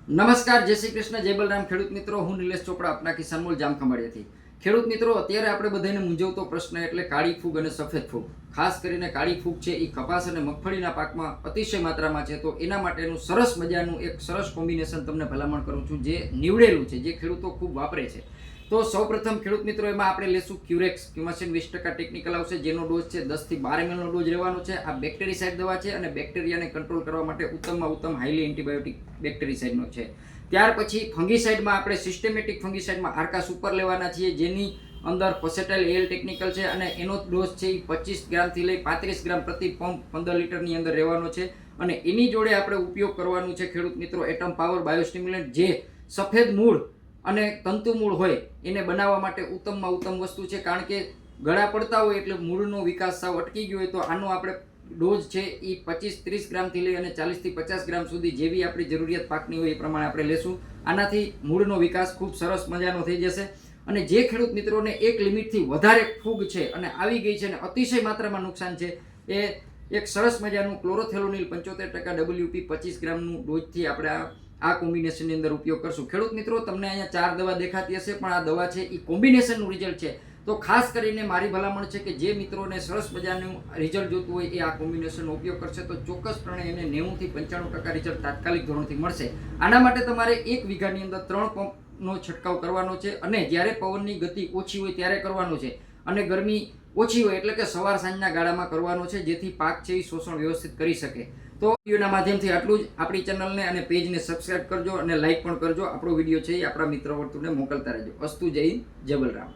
નમસ્કાર, જય શ્રી કૃષ્ણ, જય બલરામ ખેડૂત મિત્રો. હું નિલેશ ચોપડા આપના કિસાન મોલ જામખંભાળિયાથી. ખેડૂત મિત્રો, અત્યારે આપણે બધાને મૂંઝવતો પ્રશ્ન એટલે કાળી ફૂગ અને સફેદ ફૂગ. ખાસ કરીને કાળી ફૂગ છે એ કપાસ અને મગફળીના પાકમાં અતિશય માત્રામાં છે. તો એના માટેનું સરસ મજાનું એક સરસ કોમ્બિનેશન તમને ભલામણ કરું છું, જે નીવડેલું છે, જે ખેડૂતો ખૂબ વાપરે છે. તો સૌપ્રથમ ખેડૂત મિત્રો, એમાં આપણે લેશું ક્યુરેક્સ ક્યુમાસિન 20% ટેકનિકલ આવશે, જેનો ડોઝ છે 10 થી 12 ml નો ડોઝ રહેવાનો છે. આ બેક્ટેરિસાઇડ દવા છે અને બેક્ટેરિયાને કંટ્રોલ કરવા માટે ઉત્તમમાં ઉત્તમ હાઈલી એન્ટીબાયોટિક બેક્ટેરિસાઇડનો છે. ત્યાર પછી ફંગીસાઇડમાં આપણે સિસ્ટેમેટિક ફંગીસાઇડમાં આર્કા સુપર લેવાના છીએ, જેની અંદર પસેટાઇલ એલ ટેકનિકલ છે અને એનો ડોઝ છે એ 25 ગ્રામથી લઈ 35 ગ્રામ પ્રતિ પંપ 15 લીટરની અંદર રહેવાનો છે. અને એની જોડે આપણે ઉપયોગ કરવાનું છે ખેડૂત મિત્રો એટમ પાવર બાયોસ્ટિમ્યુલન્ટ, જે સફેદ મૂળ અને તંતુ મૂળ હોય એને બનાવવા માટે ઉત્તમમાં ઉત્તમ વસ્તુ છે. કારણ કે ગળા પડતા હોય એટલે મૂળનો વિકાસ સાવ અટકી ગયો હોય, તો આનો આપણે ડોઝ છે એ 25-30 ગ્રામથી લઈ અને 40 થી 50 ગ્રામ સુધી જેવી આપણી જરૂરિયાત પાકની હોય એ પ્રમાણે આપણે લેશું. આનાથી મૂળનો વિકાસ ખૂબ સરસ મજાનો થઈ જશે. અને જે ખેડૂત મિત્રોને એક લિમિટથી વધારે ફૂગ છે અને આવી ગઈ છે અને અતિશય માત્રામાં નુકસાન છે, એ એક સરસ મજાનું ક્લોરોથેલોનિલ 75% WP 25 ગ્રામનું ડોઝથી આપણે આ કોમ્બિનેશનની અંદર ઉપયોગ કરશું. ખેડૂત મિત્રો, તમને અહીંયા 4 દવા દેખાતી હશે, પણ આ દવા છે એ કોમ્બિનેશનનું રિઝલ્ટ છે. તો ખાસ કરીને મારી ભલામણ છે કે જે મિત્રોને સરસ મજાનું રિઝલ્ટ જોતું હોય એ આ કોમ્બિનેશનનો ઉપયોગ કરશે, તો ચોક્કસપણે એને 90 થી 95% રિઝલ્ટ તાત્કાલિક ધોરણથી મળશે. આના માટે તમારે 1 વીઘાની અંદર 3 પંપનો છંટકાવ કરવાનો છે અને જ્યારે પવનની ગતિ ઓછી હોય ત્યારે કરવાનો છે અને ગરમી ઓછી હોય એટલે કે સવાર સાંજના ગાળામાં કરવાનો છે, જેથી પાક છે એ શોષણ વ્યવસ્થિત કરી શકે. તો વિડીયોના માધ્યમથી આટલું જ. આપણી ચેનલને અને પેજને સબસ્ક્રાઇબ કરજો અને લાઇક પણ કરજો. આપણો વિડીયો છે એ આપણા મિત્ર વર્તુળને મોકલતા રહેજો. અસ્તુ, જય હિન્દ, જય બલરામ.